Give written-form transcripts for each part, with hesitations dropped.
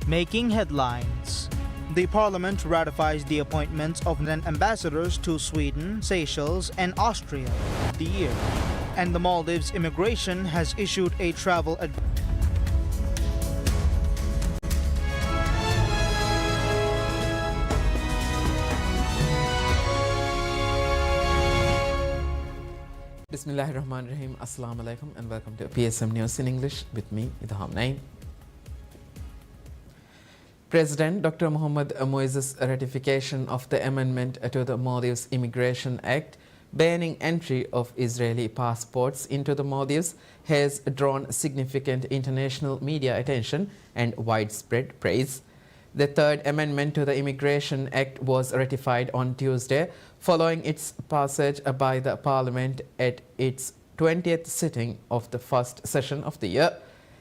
Making headlines. The parliament ratifies the appointments of ambassadors to Sweden, Seychelles, and Austria the year. And the Maldives immigration has issued a travel Bismillahirrahmanirrahim. Assalamu alaikum and welcome to PSM News in English with me, Idham Naim. President Dr. Mohammad Moises' ratification of the amendment to the Maldives Immigration Act banning entry of Israeli passports into the Maldives has drawn significant international media attention and widespread praise. The third amendment to the Immigration Act was ratified on Tuesday following its passage by the Parliament at its 20th sitting of the first session of the year.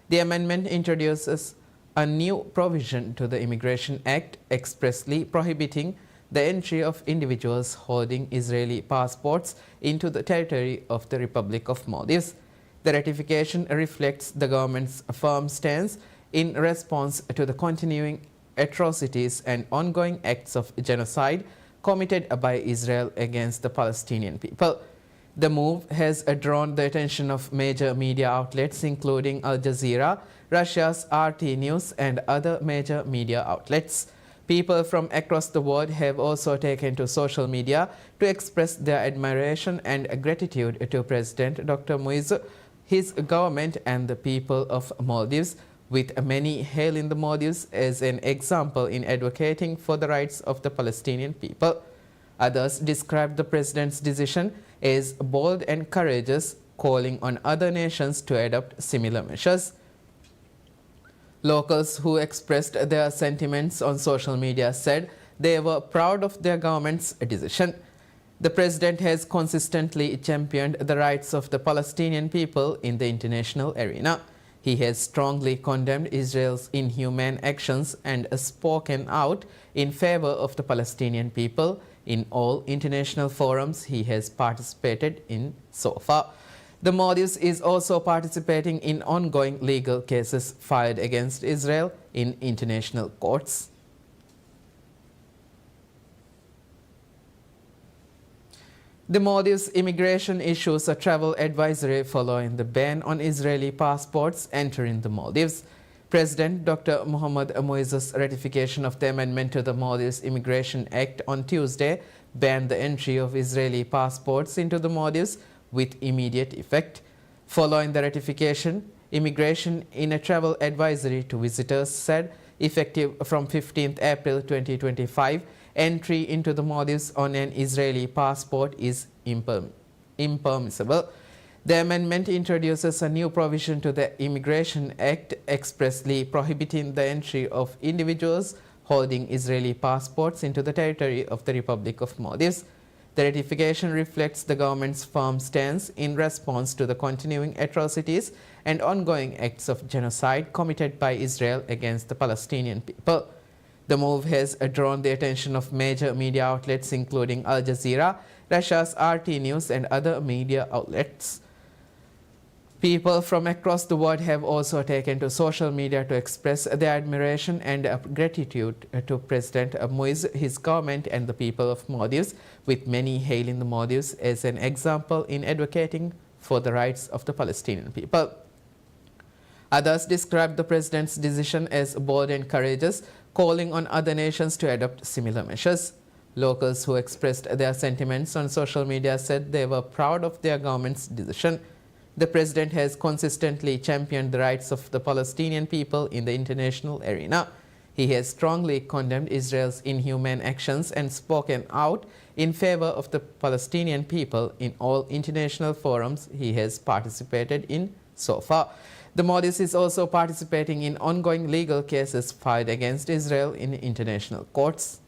The amendment introduces a new provision to the Immigration Act expressly prohibiting the entry of individuals holding Israeli passports into the territory of the Republic of Maldives. The ratification reflects the government's firm stance in response to the continuing atrocities and ongoing acts of genocide committed by Israel against the Palestinian people. The move has drawn the attention of major media outlets including Al Jazeera, Russia's RT News and other major media outlets. People from across the world have also taken to social media to express their admiration and gratitude to President Dr. Moises, his government and the people of Maldives, with many hailing the Maldives as an example in advocating for the rights of the Palestinian people. Others described the president's decision as bold and courageous, calling on other nations to adopt similar measures. Locals who expressed their sentiments on social media said they were proud of their government's decision. The president has consistently championed the rights of the Palestinian people in the international arena. He has strongly condemned Israel's inhumane actions and spoken out in favor of the Palestinian people in all international forums he has participated in so far. The Maldives is also participating in ongoing legal cases filed against Israel in international courts. The Maldives immigration issues a travel advisory following the ban on Israeli passports entering the Maldives. President Dr. Mohammad Moises' ratification of the amendment to the Maldives Immigration Act on Tuesday banned the entry of Israeli passports into the Maldives with immediate effect. Following the ratification, immigration in a travel advisory to visitors said effective from 15th April 2025, entry into the Maldives on an Israeli passport is impermissible. The amendment introduces a new provision to the Immigration Act expressly prohibiting the entry of individuals holding Israeli passports into the territory of the Republic of Maldives. The ratification reflects the government's firm stance in response to the continuing atrocities and ongoing acts of genocide committed by Israel against the Palestinian people. The move has drawn the attention of major media outlets including Al Jazeera, Russia's RT News and other media outlets. People from across the world have also taken to social media to express their admiration and gratitude to President Moises, his government and the people of Maldives, with many hailing the Maldives as an example in advocating for the rights of the Palestinian people. Others described the president's decision as bold and courageous, calling on other nations to adopt similar measures. Locals who expressed their sentiments on social media said they were proud of their government's decision. The president has consistently championed the rights of the Palestinian people in the international arena. He has strongly condemned Israel's inhumane actions and spoken out in favor of the Palestinian people in all international forums he has participated in so far. The Maldives is also participating in ongoing legal cases filed against Israel in international courts.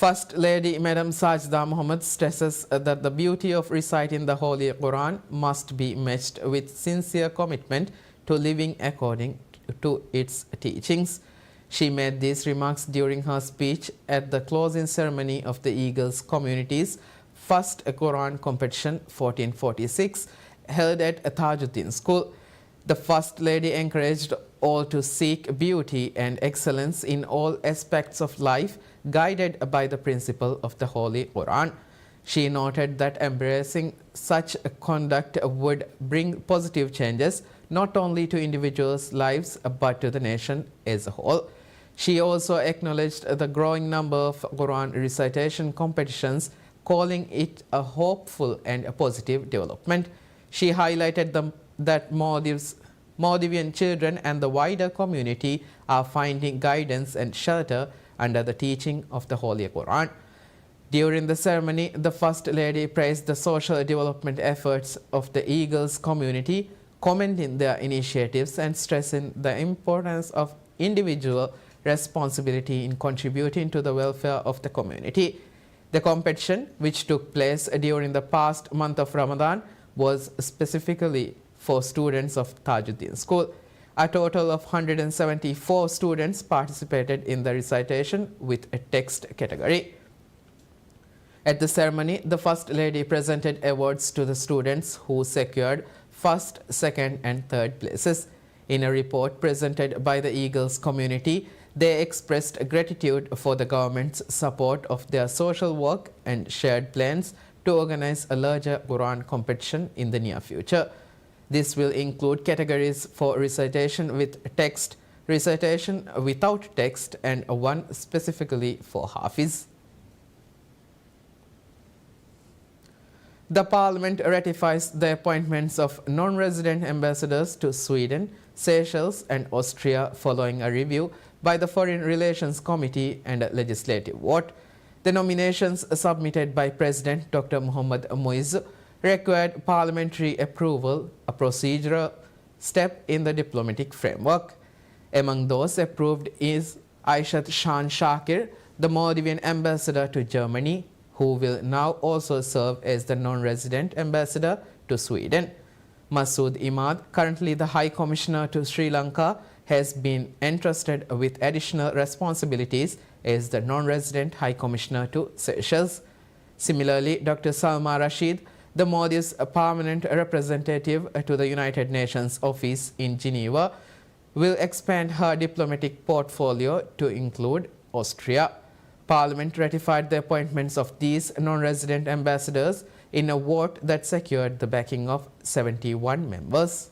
First Lady Madam Sajda Mohammed stresses that the beauty of reciting the Holy Quran must be matched with sincere commitment to living according to its teachings. She made these remarks during her speech at the closing ceremony of the Eagles Community's first Quran competition 1446 held at Tajuddin School. The First Lady encouraged all to seek beauty and excellence in all aspects of life, guided by the principle of the Holy Quran. She noted that embracing such conduct would bring positive changes not only to individuals' lives but to the nation as a whole. She also acknowledged the growing number of Quran recitation competitions, calling it a hopeful and a positive development. She highlighted that Maldivian children and the wider community are finding guidance and shelter under the teaching of the Holy Quran. During the ceremony, the First Lady praised the social development efforts of the Eagles community, commending their initiatives and stressing the importance of individual responsibility in contributing to the welfare of the community. The competition, which took place during the past month of Ramadan, was specifically for students of Tajuddin School. A total of 174 students participated in the recitation with a text category. At the ceremony, the First Lady presented awards to the students who secured first, second and third places. In a report presented by the Eagles community, they expressed gratitude for the government's support of their social work and shared plans to organize a larger Quran competition in the near future. This will include categories for recitation with text, recitation without text, and one specifically for Hafiz. The Parliament ratifies the appointments of non-resident ambassadors to Sweden, Seychelles and Austria following a review by the Foreign Relations Committee and a legislative vote. The nominations submitted by President Dr. Mohamed Moise required parliamentary approval, a procedural step in the diplomatic framework. Among those approved is Aishat Shan Shakir, the Maldivian ambassador to Germany, who will now also serve as the non-resident ambassador to Sweden. Masood Imad, currently the High Commissioner to Sri Lanka, has been entrusted with additional responsibilities as the non-resident High Commissioner to Seychelles. Similarly, Dr. Salma Rashid, the Maldives permanent representative to the United Nations office in Geneva, will expand her diplomatic portfolio to include Austria. Parliament ratified the appointments of these non-resident ambassadors in a vote that secured the backing of 71 members.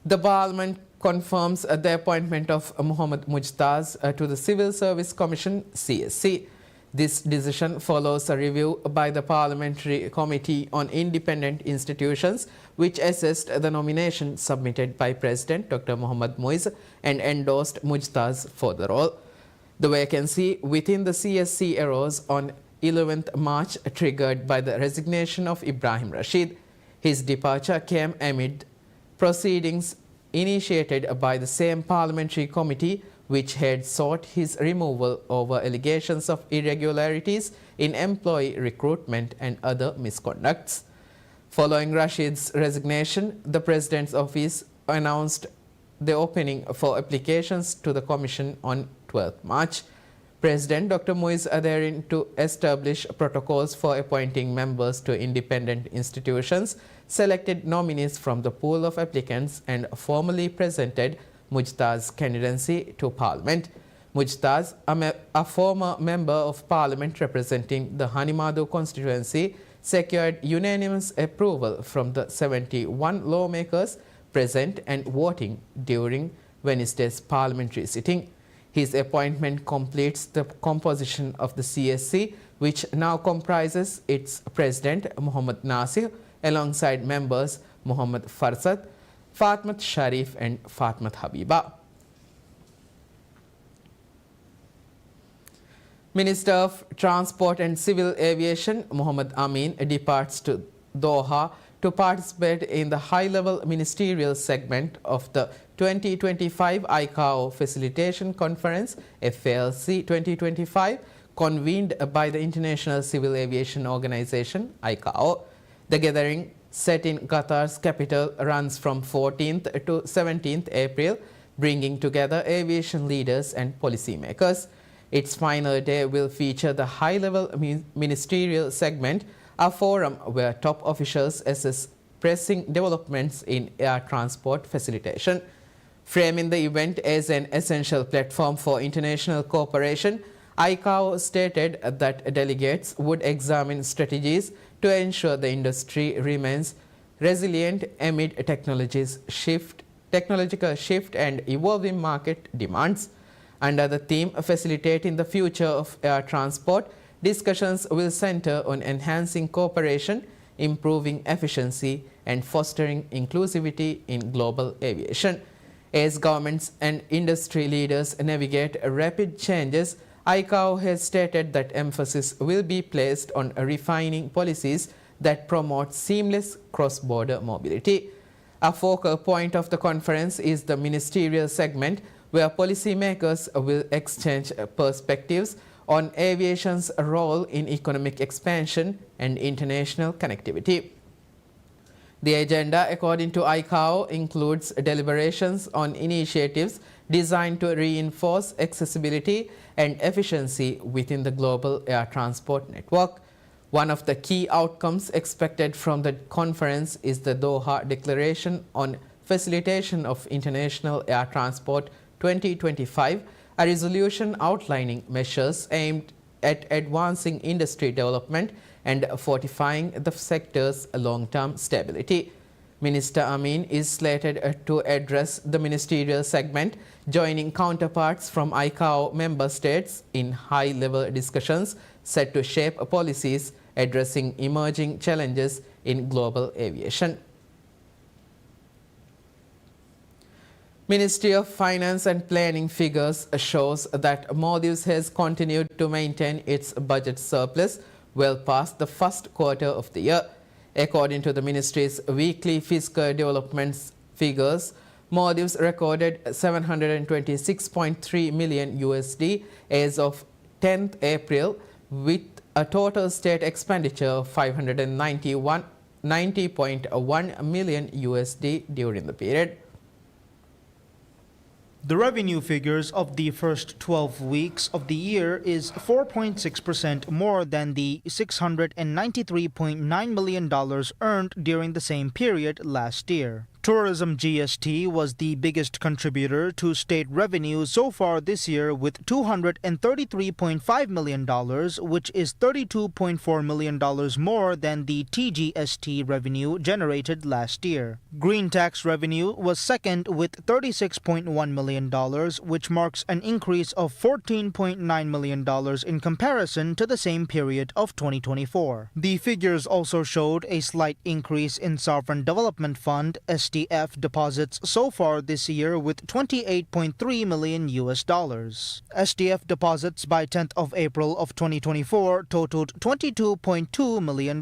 The Parliament confirms the appointment of Mohammad Mujtaz to the Civil Service Commission CSC. This decision follows a review by the Parliamentary Committee on Independent Institutions, which assessed the nomination submitted by President Dr. Mohamed Moise and endorsed Mujtaz for the role. The vacancy within the CSC arose on 11th March, triggered by the resignation of Ibrahim Rashid. His departure came amid proceedings initiated by the same parliamentary committee, which had sought his removal over allegations of irregularities in employee recruitment and other misconducts. Following Rashid's resignation, the President's office announced the opening for applications to the Commission on 12th March. President Dr. Moise adhering to establish protocols for appointing members to independent institutions, selected nominees from the pool of applicants and formally presented Mujtaz's candidacy to Parliament. Mujtaz, a former member of Parliament representing the Hanimadu constituency, secured unanimous approval from the 71 lawmakers present and voting during Wednesday's parliamentary sitting. His appointment completes the composition of the CSC, which now comprises its President Mohammad Nasir alongside members Mohammad Farsad, Fatmat Sharif and Fatmat Habiba. Minister of Transport and Civil Aviation Mohammad Amin departs to Doha to participate in the high-level ministerial segment of the 2025 ICAO Facilitation Conference FALC 2025, convened by the International Civil Aviation Organization ICAO. The gathering, set in Qatar's capital, runs from 14th to 17th April, bringing together aviation leaders and policymakers. Its final day will feature the high-level ministerial segment, a forum where top officials assess pressing developments in air transport facilitation. Framing the event as an essential platform for international cooperation, ICAO stated that delegates would examine strategies to ensure the industry remains resilient amid technological shift and evolving market demands. Under the theme Facilitating the Future of Air Transport, discussions will center on enhancing cooperation, improving efficiency, and fostering inclusivity in global aviation. As governments and industry leaders navigate rapid changes, ICAO has stated that emphasis will be placed on refining policies that promote seamless cross-border mobility. A focal point of the conference is the ministerial segment, where policymakers will exchange perspectives on aviation's role in economic expansion and international connectivity. The agenda, according to ICAO, includes deliberations on initiatives designed to reinforce accessibility and efficiency within the global air transport network. One of the key outcomes expected from the conference is the Doha Declaration on Facilitation of International Air Transport 2025, a resolution outlining measures aimed at advancing industry development and fortifying the sector's long-term stability. Minister Amin is slated to address the ministerial segment, joining counterparts from ICAO member states in high-level discussions set to shape policies addressing emerging challenges in global aviation. Ministry of Finance and Planning figures shows that Maldives has continued to maintain its budget surplus well past the first quarter of the year. According to the ministry's weekly fiscal development figures, Maldives recorded $726.3 million USD as of 10th April, with a total state expenditure of $590.1 million USD during the period. The revenue figures of the first 12 weeks of the year is 4.6% more than the $693.9 million earned during the same period last year. Tourism GST was the biggest contributor to state revenue so far this year with $233.5 million, which is $32.4 million more than the TGST revenue generated last year. Green tax revenue was second with $36.1 million, which marks an increase of $14.9 million in comparison to the same period of 2024. The figures also showed a slight increase in Sovereign Development Fund SDF deposits so far this year with $28.3 million US. SDF deposits by 10th of April of 2024 totaled $22.2 million.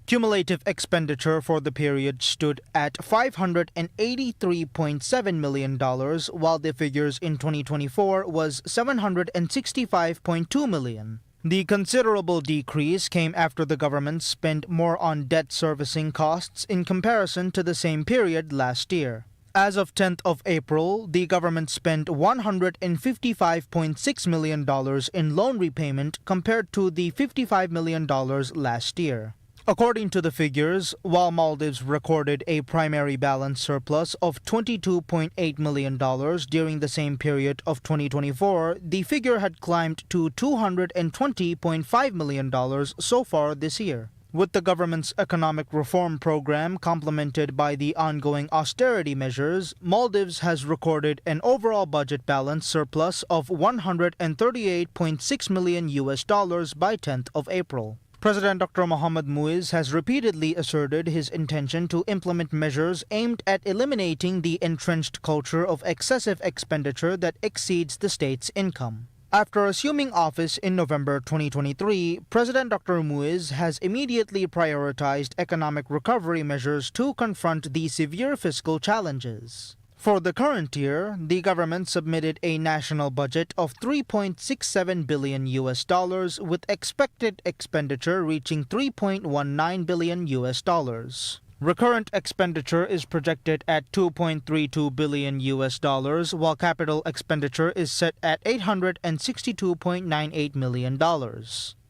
Cumulative expenditure for the period stood at $583.7 million, while the figures in 2024 was $765.2 million. The considerable decrease came after the government spent more on debt servicing costs in comparison to the same period last year. As of 10th of April, the government spent $155.6 million in loan repayment compared to the $55 million last year. According to the figures, while Maldives recorded a primary balance surplus of $22.8 million during the same period of 2024, the figure had climbed to $220.5 million so far this year. With the government's economic reform program complemented by the ongoing austerity measures, Maldives has recorded an overall budget balance surplus of $138.6 million by 10th of April. President Dr. Mohamed Muiz has repeatedly asserted his intention to implement measures aimed at eliminating the entrenched culture of excessive expenditure that exceeds the state's income. After assuming office in November 2023, President Dr. Muiz has immediately prioritized economic recovery measures to confront the severe fiscal challenges. For the current year, the government submitted a national budget of $3.67 billion with expected expenditure reaching $3.19 billion. Recurrent expenditure is projected at $2.32 billion US, while capital expenditure is set at $862.98 million.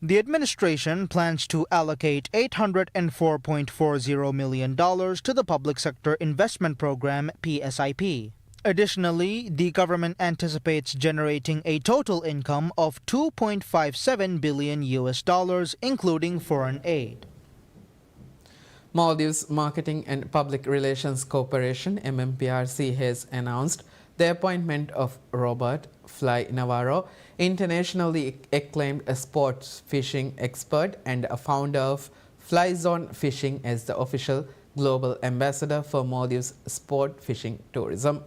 The administration plans to allocate $804.40 million to the Public Sector Investment Program (PSIP). Additionally, the government anticipates generating a total income of $2.57 billion US, including foreign aid. Maldives Marketing and Public Relations Corporation (MMPRC) has announced the appointment of Robert Fly Navarro, internationally acclaimed sport fishing expert and a founder of Fly Zone Fishing, as the official global ambassador for Maldives sport fishing tourism.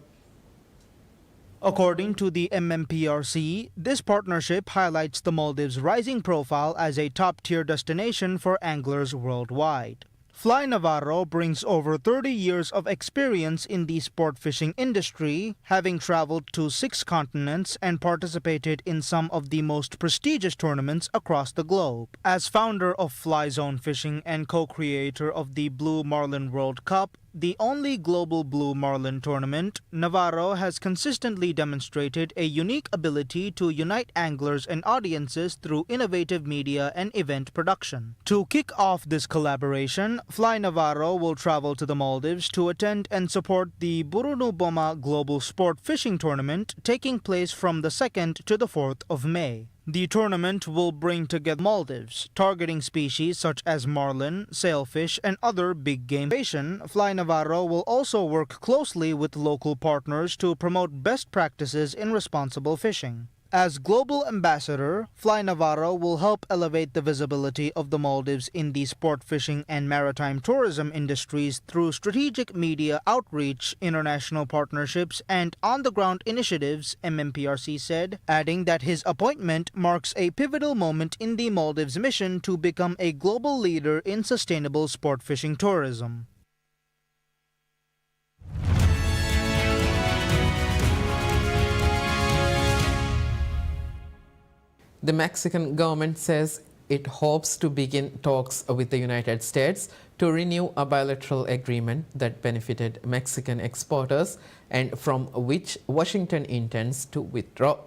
According to the MMPRC, this partnership highlights the Maldives' rising profile as a top-tier destination for anglers worldwide. Fly Navarro brings over 30 years of experience in the sport fishing industry, having traveled to 6 continents and participated in some of the most prestigious tournaments across the globe. As founder of Fly Zone Fishing and co-creator of the Blue Marlin World Cup, the only global blue marlin tournament, Navarro has consistently demonstrated a unique ability to unite anglers and audiences through innovative media and event production. To kick off this collaboration, Fly Navarro will travel to the Maldives to attend and support the Burunuboma Global Sport Fishing Tournament, taking place from the 2nd to the 4th of May. The tournament will bring together Maldives, targeting species such as marlin, sailfish, and other big game fish. Fly Navarro will also work closely with local partners to promote best practices in responsible fishing. As global ambassador, Fly Navarro will help elevate the visibility of the Maldives in the sport fishing and maritime tourism industries through strategic media outreach, international partnerships, and on-the-ground initiatives, MMPRC said, adding that his appointment marks a pivotal moment in the Maldives' mission to become a global leader in sustainable sport fishing tourism. The Mexican government says it hopes to begin talks with the United States to renew a bilateral agreement that benefited Mexican exporters and from which Washington intends to withdraw.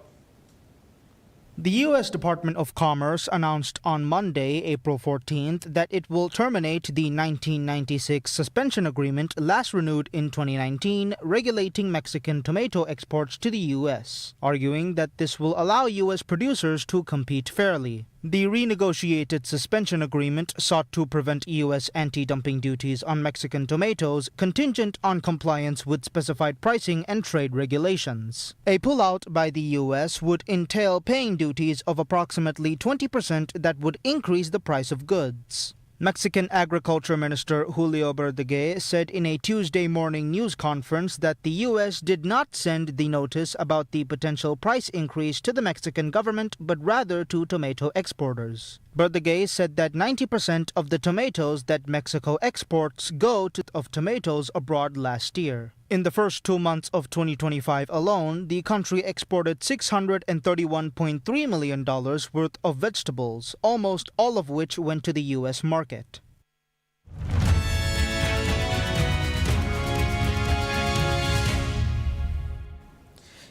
The U.S. Department of Commerce announced on Monday, April 14th, that it will terminate the 1996 suspension agreement last renewed in 2019 regulating Mexican tomato exports to the U.S., arguing that this will allow U.S. producers to compete fairly. The renegotiated suspension agreement sought to prevent U.S. anti-dumping duties on Mexican tomatoes contingent on compliance with specified pricing and trade regulations. A pullout by the U.S. would entail paying duties of approximately 20% that would increase the price of goods. Mexican Agriculture Minister Julio Verdeguer said in a Tuesday morning news conference that the U.S. did not send the notice about the potential price increase to the Mexican government, but rather to tomato exporters. Verdeguer said that 90% of the tomatoes that Mexico exports go to of tomatoes abroad last year. In the first 2 months of 2025 alone, the country exported $631.3 million worth of vegetables, almost all of which went to the U.S. market.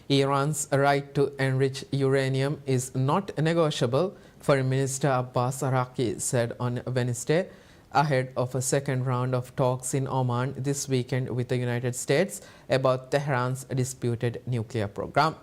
Iran's right to enrich uranium is not negotiable, Foreign Minister Abbas Araqi said on Wednesday, ahead of a second round of talks in Oman this weekend with the United States about Tehran's disputed nuclear program.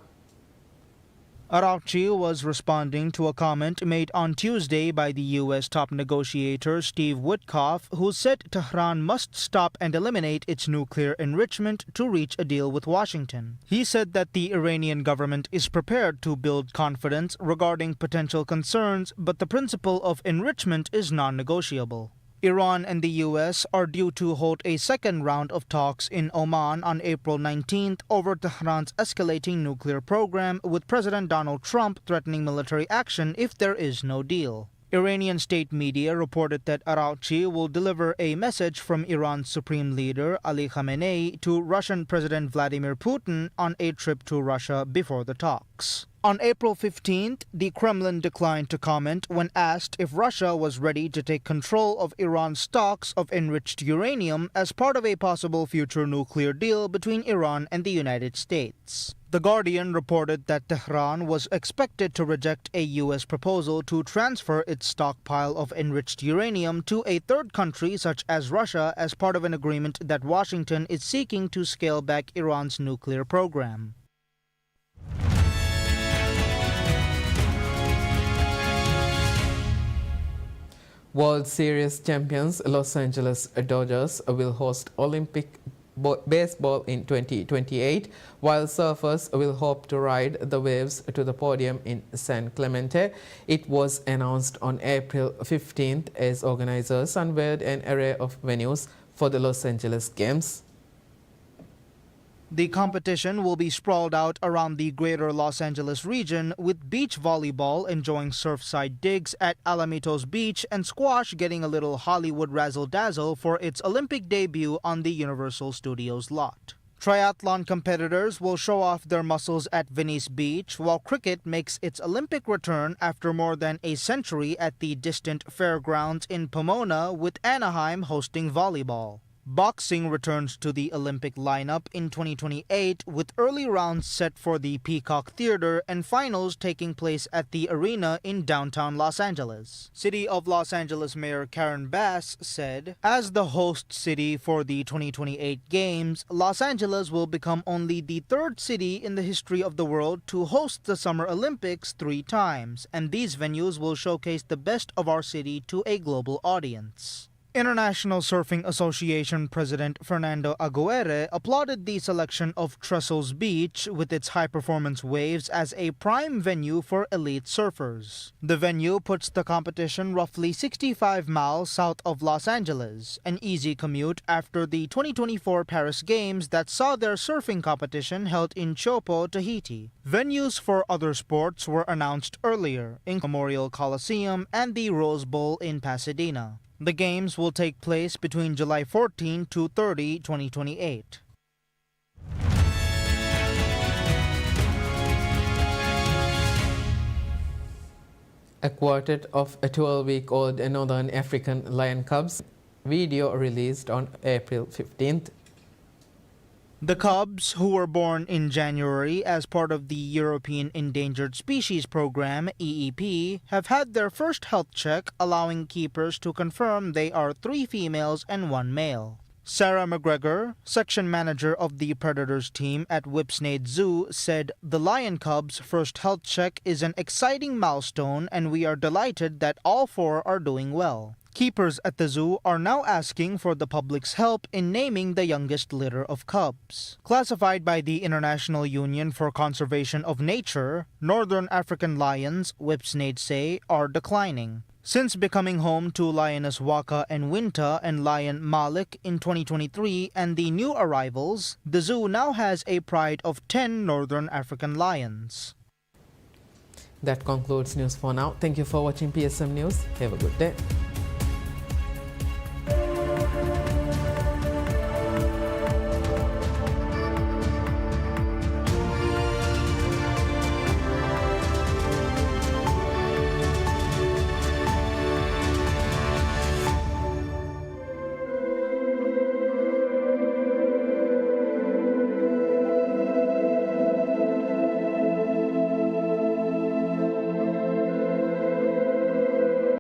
Araqi was responding to a comment made on Tuesday by the U.S. top negotiator Steve Witkoff, who said Tehran must stop and eliminate its nuclear enrichment to reach a deal with Washington. He said that the Iranian government is prepared to build confidence regarding potential concerns, but the principle of enrichment is non-negotiable. Iran and the U.S. are due to hold a second round of talks in Oman on April 19th over Tehran's escalating nuclear program, with President Donald Trump threatening military action if there is no deal. Iranian state media reported that Araqi will deliver a message from Iran's supreme leader Ali Khamenei to Russian President Vladimir Putin on a trip to Russia before the talks. On April 15th, the Kremlin declined to comment when asked if Russia was ready to take control of Iran's stocks of enriched uranium as part of a possible future nuclear deal between Iran and the United States. The Guardian reported that Tehran was expected to reject a U.S. proposal to transfer its stockpile of enriched uranium to a third country such as Russia as part of an agreement that Washington is seeking to scale back Iran's nuclear program. World Series champions Los Angeles Dodgers will host Olympic baseball in 2028, while surfers will hope to ride the waves to the podium in San Clemente. It was announced on April 15th as organizers unveiled an array of venues for the Los Angeles Games. The competition will be sprawled out around the greater Los Angeles region, with beach volleyball enjoying surfside digs at Alamitos Beach and squash getting a little Hollywood razzle-dazzle for its Olympic debut on the Universal Studios lot. Triathlon competitors will show off their muscles at Venice Beach, while cricket makes its Olympic return after more than a century at the distant fairgrounds in Pomona, with Anaheim hosting volleyball. Boxing returns to the Olympic lineup in 2028, with early rounds set for the Peacock Theater and finals taking place at the arena in downtown Los Angeles. City of Los Angeles Mayor Karen Bass said, "As the host city for the 2028 Games, Los Angeles will become only the third city in the history of the world to host the Summer Olympics 3 times, and these venues will showcase the best of our city to a global audience." International Surfing Association President Fernando Aguirre applauded the selection of Trestles Beach with its high-performance waves as a prime venue for elite surfers. The venue puts the competition roughly 65 miles south of Los Angeles, an easy commute after the 2024 Paris Games that saw their surfing competition held in Chopo, Tahiti. Venues for other sports were announced earlier, in Memorial Coliseum and the Rose Bowl in Pasadena. The Games will take place between July 14 to 30, 2028. A quartet of 12-week-old Northern African lion cubs, video released on April 15th. The cubs, who were born in January as part of the European Endangered Species Program, EEP, have had their first health check, allowing keepers to confirm they are 3 females and 1 male. Sarah McGregor, section manager of the Predators team at Whipsnade Zoo, said, "The lion cubs' first health check is an exciting milestone, and we are delighted that all 4 are doing well." Keepers at the zoo are now asking for the public's help in naming the youngest litter of cubs. Classified by the International Union for Conservation of Nature, Northern African lions, Whipsnade say, are declining. Since becoming home to lioness Waka and Winta and lion Malik in 2023 and the new arrivals, the zoo now has a pride of 10 Northern African lions. That concludes news for now. Thank you for watching PSM News. Have a good day.